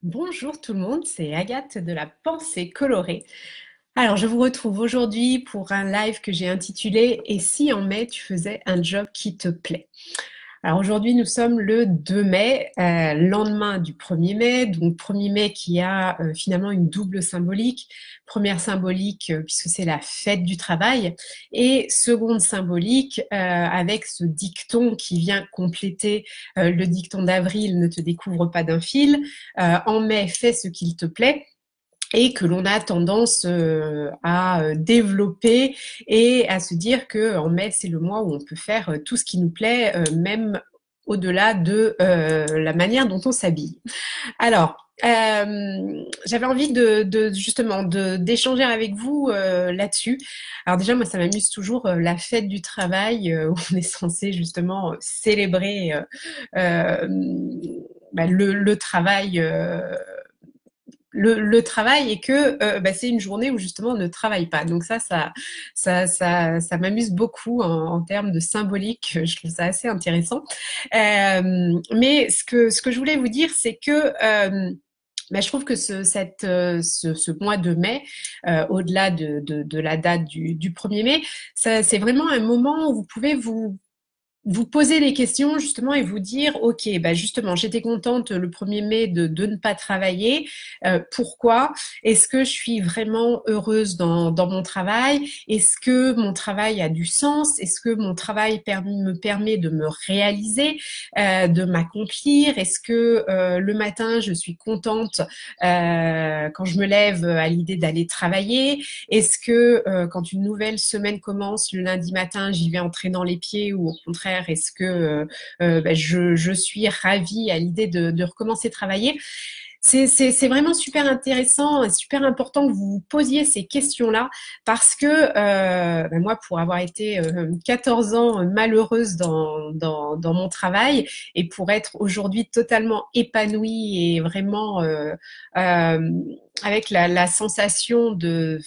Bonjour tout le monde, c'est Agathe de la Pensée Colorée. Alors, je vous retrouve aujourd'hui pour un live que j'ai intitulé « Et si en mai tu faisais un job qui te plaît ?» Alors aujourd'hui, nous sommes le 2 mai, lendemain du 1er mai, donc 1er mai qui a finalement une double symbolique. Première symbolique puisque c'est la fête du travail et seconde symbolique avec ce dicton qui vient compléter le dicton d'avril, ne te découvre pas d'un fil. En mai, fais ce qu'il te plaît et que l'on a tendance à développer et à se dire que en mai c'est le mois où on peut faire tout ce qui nous plaît, même au-delà de la manière dont on s'habille. Alors, j'avais envie justement d'échanger avec vous là-dessus. Alors déjà, moi, ça m'amuse toujours la fête du travail où on est censé justement célébrer euh, le travail. Le travail et que c'est une journée où justement on ne travaille pas. Donc ça m'amuse beaucoup en termes de symbolique. Je trouve ça assez intéressant. Mais ce que je voulais vous dire, c'est que je trouve que ce mois de mai, au-delà de la date du 1er mai, c'est vraiment un moment où vous pouvez vous poser les questions justement et vous dire, ok, justement, j'étais contente le 1er mai de ne pas travailler. Pourquoi? Est-ce que je suis vraiment heureuse dans mon travail? Est-ce que mon travail a du sens? Est-ce que mon travail me permet de me réaliser, de m'accomplir? Est-ce que le matin, je suis contente quand je me lève à l'idée d'aller travailler? Est-ce que quand une nouvelle semaine commence le lundi matin, j'y vais en traînant les pieds ou au contraire, est-ce que je suis ravie à l'idée de recommencer à travailler? C'est vraiment super intéressant et super important que vous vous posiez ces questions-là parce que moi, pour avoir été 14 ans malheureuse dans mon travail et pour être aujourd'hui totalement épanouie et vraiment euh, avec la sensation de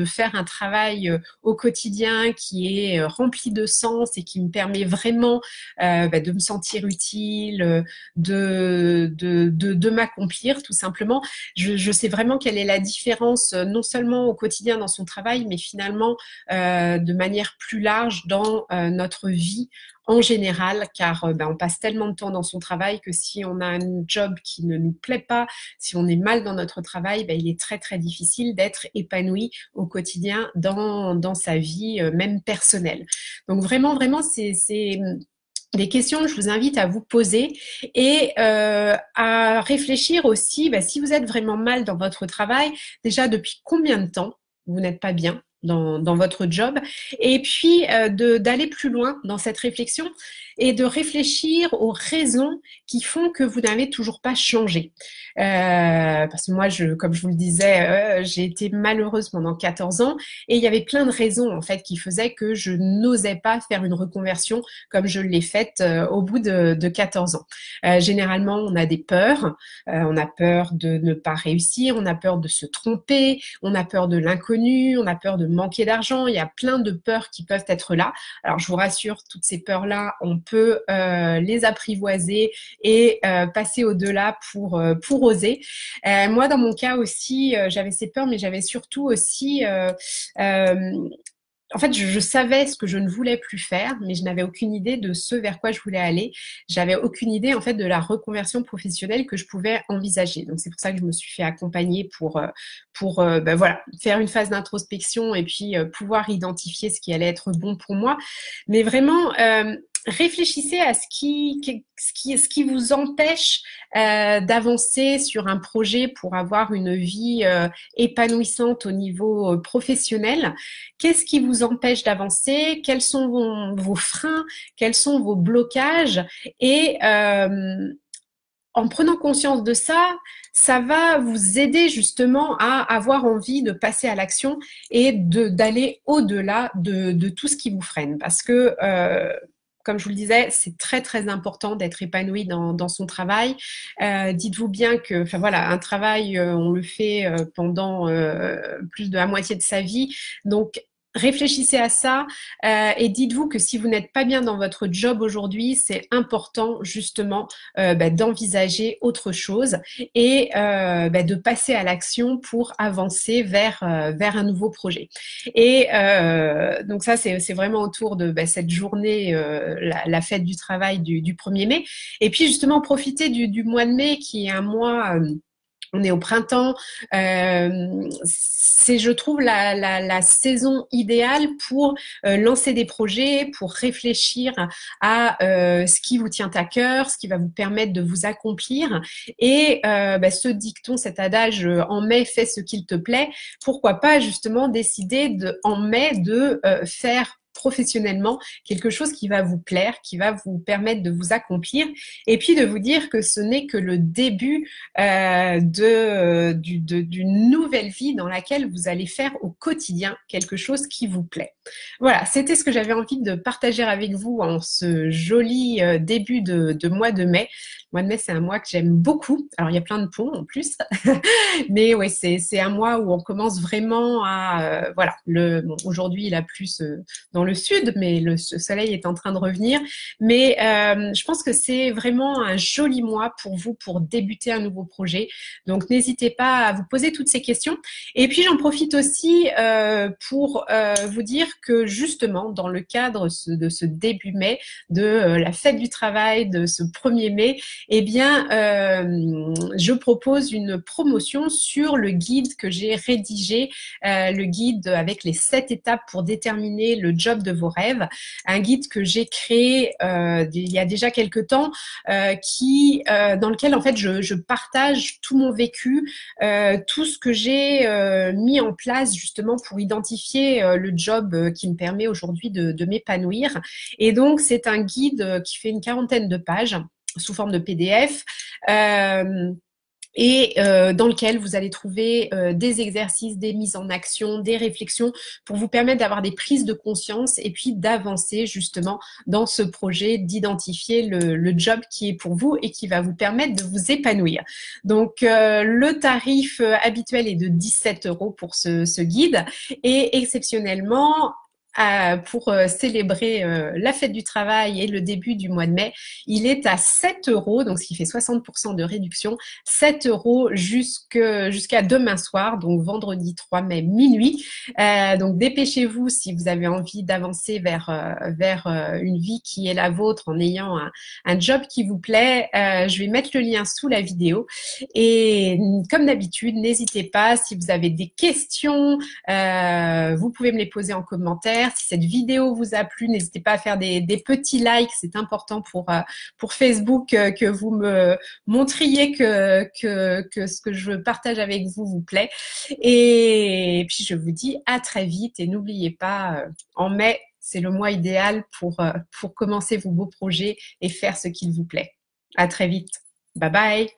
faire un travail au quotidien qui est rempli de sens et qui me permet vraiment de me sentir utile, de m'accomplir tout simplement. Je sais vraiment quelle est la différence, non seulement au quotidien dans son travail, mais finalement de manière plus large dans notre vie en général, car on passe tellement de temps dans son travail que si on a un job qui ne nous plaît pas, si on est mal dans notre travail, il est très très difficile d'être épanoui au quotidien dans sa vie, même personnelle. Donc vraiment, vraiment, c'est des questions que je vous invite à vous poser et à réfléchir aussi, si vous êtes vraiment mal dans votre travail, déjà depuis combien de temps vous n'êtes pas bien dans votre job, et puis d'aller plus loin dans cette réflexion et de réfléchir aux raisons qui font que vous n'avez toujours pas changé. Parce que moi, comme je vous le disais, j'ai été malheureuse pendant 14 ans et il y avait plein de raisons en fait qui faisaient que je n'osais pas faire une reconversion comme je l'ai faite au bout de 14 ans. Généralement, on a des peurs. On a peur de ne pas réussir, on a peur de se tromper, on a peur de l'inconnu, on a peur de manquer d'argent. Il y a plein de peurs qui peuvent être là. Alors, je vous rassure, toutes ces peurs-là, on peut les apprivoiser et passer au-delà pour oser. Moi, dans mon cas aussi, j'avais ces peurs, mais j'avais surtout aussi euh, en fait, je savais ce que je ne voulais plus faire, mais je n'avais aucune idée de ce vers quoi je voulais aller. J'avais aucune idée en fait de la reconversion professionnelle que je pouvais envisager. Donc c'est pour ça que je me suis fait accompagner pour voilà, faire une phase d'introspection et puis pouvoir identifier ce qui allait être bon pour moi. Mais vraiment réfléchissez à ce qui vous empêche d'avancer sur un projet pour avoir une vie épanouissante au niveau professionnel. Qu'est-ce qui vous empêche d'avancer? Quels sont vos freins? Quels sont vos blocages? Et en prenant conscience de ça, ça va vous aider justement à avoir envie de passer à l'action et d'aller au-delà de tout ce qui vous freine. Parce que comme je vous le disais, c'est très très important d'être épanoui dans son travail. Dites-vous bien que, enfin voilà, un travail, on le fait pendant plus de la moitié de sa vie, donc réfléchissez à ça et dites-vous que si vous n'êtes pas bien dans votre job aujourd'hui, c'est important justement d'envisager autre chose et de passer à l'action pour avancer vers un nouveau projet. Et donc ça, c'est vraiment autour de cette journée, la fête du travail du 1er mai. Et puis justement, profiter du mois de mai qui est un mois... on est au printemps, c'est, je trouve, la saison idéale pour lancer des projets, pour réfléchir à ce qui vous tient à cœur, ce qui va vous permettre de vous accomplir. Et ce dicton, cet adage en mai, fais ce qu'il te plaît, pourquoi pas justement décider en mai de faire professionnellement quelque chose qui va vous plaire, qui va vous permettre de vous accomplir et puis de vous dire que ce n'est que le début d'une nouvelle vie dans laquelle vous allez faire au quotidien quelque chose qui vous plaît. Voilà, c'était ce que j'avais envie de partager avec vous en ce joli début de mois de mai. Le mois de mai, c'est un mois que j'aime beaucoup. Alors, il y a plein de ponts en plus. Mais oui, c'est un mois où on commence vraiment à... voilà, aujourd'hui, il a plus dans le sud, mais le soleil est en train de revenir. Mais je pense que c'est vraiment un joli mois pour vous, pour débuter un nouveau projet. Donc, n'hésitez pas à vous poser toutes ces questions. Et puis, j'en profite aussi pour vous dire que justement, dans le cadre de ce début mai, de la fête du travail, de ce 1er mai, eh bien, je propose une promotion sur le guide que j'ai rédigé, le guide avec les 7 étapes pour déterminer le job de vos rêves. Un guide que j'ai créé il y a déjà quelques temps, dans lequel en fait je partage tout mon vécu, tout ce que j'ai mis en place justement pour identifier le job qui me permet aujourd'hui de m'épanouir. Et donc c'est un guide qui fait une 40aine de pages sous forme de PDF. Dans lequel vous allez trouver des exercices, des mises en action, des réflexions pour vous permettre d'avoir des prises de conscience et puis d'avancer justement dans ce projet, d'identifier le job qui est pour vous et qui va vous permettre de vous épanouir. Donc, le tarif habituel est de 17 € pour ce guide et exceptionnellement, pour célébrer la fête du travail et le début du mois de mai, il est à 7 €, donc ce qui fait 60% de réduction, 7 € jusqu'à demain soir, donc vendredi 3 mai minuit. Donc dépêchez-vous si vous avez envie d'avancer vers une vie qui est la vôtre en ayant un job qui vous plaît. Je vais mettre le lien sous la vidéo et comme d'habitude, n'hésitez pas si vous avez des questions, vous pouvez me les poser en commentaire. Si cette vidéo vous a plu, n'hésitez pas à faire des petits likes. C'est important pour Facebook que vous me montriez que ce que je partage avec vous vous plaît. Et puis, je vous dis à très vite. Et n'oubliez pas, en mai, c'est le mois idéal pour commencer vos beaux projets et faire ce qu'il vous plaît. À très vite. Bye bye.